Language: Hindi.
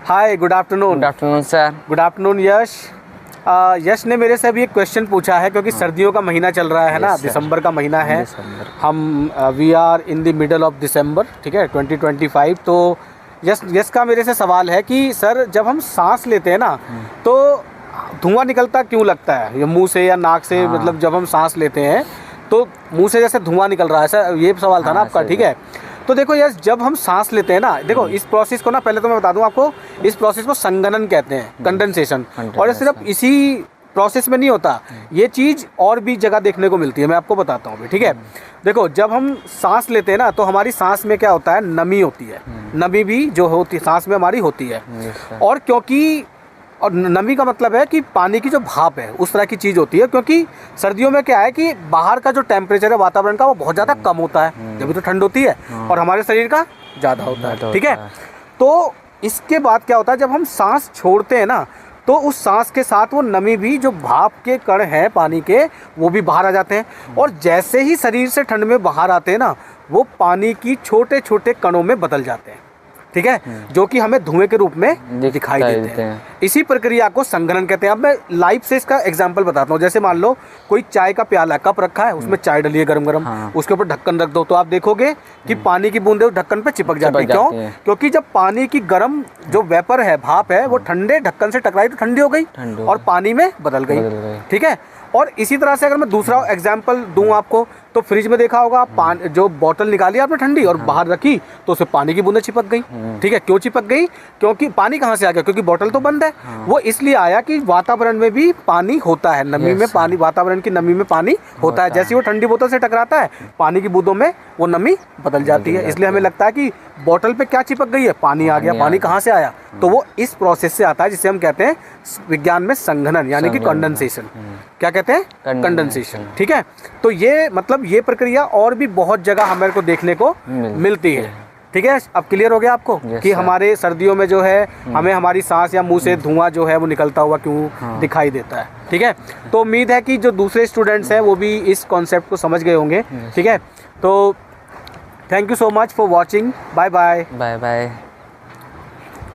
हाय, good afternoon. Good afternoon sir. Good afternoon Yash. Yash ने मेरे से अभी एक क्वेश्चन पूछा है, क्योंकि सर्दियों का महीना चल रहा है ना, दिसंबर का महीना है। हम we are in the middle of December, ठीक है, 2025। तो यश का मेरे से सवाल है कि सर, जब हम सांस लेते हैं ना, तो धुआं निकलता क्यों लगता है, ये मुंह से या नाक से? मतलब जब हम सांस लेते हैं तो मुंह से जैसे धुआं निकल रहा है, सर ये सवाल था ना आपका, ठीक है। तो देखो यस, जब हम सांस लेते हैं ना, देखो इस प्रोसेस को ना, पहले तो मैं बता दूं आपको, इस प्रोसेस को संघनन कहते हैं, कंडेंसेशन। और ये सिर्फ इसी प्रोसेस में नहीं होता, ये चीज़ और भी जगह देखने को मिलती है, मैं आपको बताता हूँ, ठीक है। देखो, जब हम सांस लेते हैं ना, तो हमारी सांस में क्या होता है, नमी होती है। नमी भी जो होती है सांस में हमारी होती है। और क्योंकि और नमी का मतलब है कि पानी की जो भाप है, उस तरह की चीज़ होती है। क्योंकि सर्दियों में क्या है कि बाहर का जो टेम्परेचर है वातावरण का, वो बहुत ज़्यादा कम होता है, जब भी तो ठंड होती है, और हमारे शरीर का ज़्यादा होता है, ठीक है। तो इसके बाद क्या होता है, जब हम सांस छोड़ते हैं ना, तो उस सांस के साथ वो नमी भी, जो भाप के कण हैं पानी के, वो भी बाहर आ जाते हैं। और जैसे ही शरीर से ठंड में बाहर आते हैं ना, वो पानी की छोटे छोटे कणों में बदल जाते हैं, ठीक है, जो कि हमें धुएं के रूप में दिखाई देते हैं। इसी प्रक्रिया को संघनन कहते हैं। अब मैं लाइव से इसका एग्जांपल बताता हूँ। जैसे मान लो कोई चाय का प्याला, कप रखा है, उसमें चाय डली है गरम गरम, उसके ऊपर ढक्कन रख दो, तो आप देखोगे कि पानी की बूंदें ढक्कन पे चिपक जाती है। क्यों? क्योंकि जब पानी की गर्म जो वेपर है, भाप है, वो ठंडे ढक्कन से टकराई तो ठंडी हो गई और पानी में बदल गई, ठीक है। और इसी तरह से अगर मैं दूसरा एग्जाम्पल दूं आपको, तो फ्रिज में देखा होगा, पानी जो बोतल निकाली आपने ठंडी और बाहर रखी, तो उसमें पानी की बूंदें चिपक गई, ठीक है। क्यों चिपक गई? क्योंकि पानी कहाँ से आ गया? क्योंकि बोतल तो बंद है। वो इसलिए आया कि वातावरण में भी पानी होता है, नमी में पानी, वातावरण की नमी में पानी होता है। जैसे वो ठंडी बोतल से टकराता है, पानी की बूंदों में वो नमी बदल जाती है। इसलिए हमें लगता है कि बोतल पे क्या चिपक गई है, पानी आ गया। पानी कहाँ से आया? तो वो इस प्रोसेस से आता है, जिसे हम कहते हैं विज्ञान में संघनन, यानी कि कंडेंसेशन। क्या कहते हैं? कंडेंसेशन, ठीक है। तो ये मतलब ये प्रक्रिया और भी बहुत जगह हमारे को देखने को मिलती है, ठीक है। अब क्लियर हो गया आपको कि हमारे सर्दियों में जो है, हमें हमारी सांस या मुंह से धुआं जो है वो निकलता हुआ क्यों दिखाई देता है, ठीक है। तो उम्मीद है कि जो दूसरे स्टूडेंट्स हैं वो भी इस कॉन्सेप्ट को समझ गए होंगे, ठीक है। तो thank you so much for watching. Bye bye. Bye bye.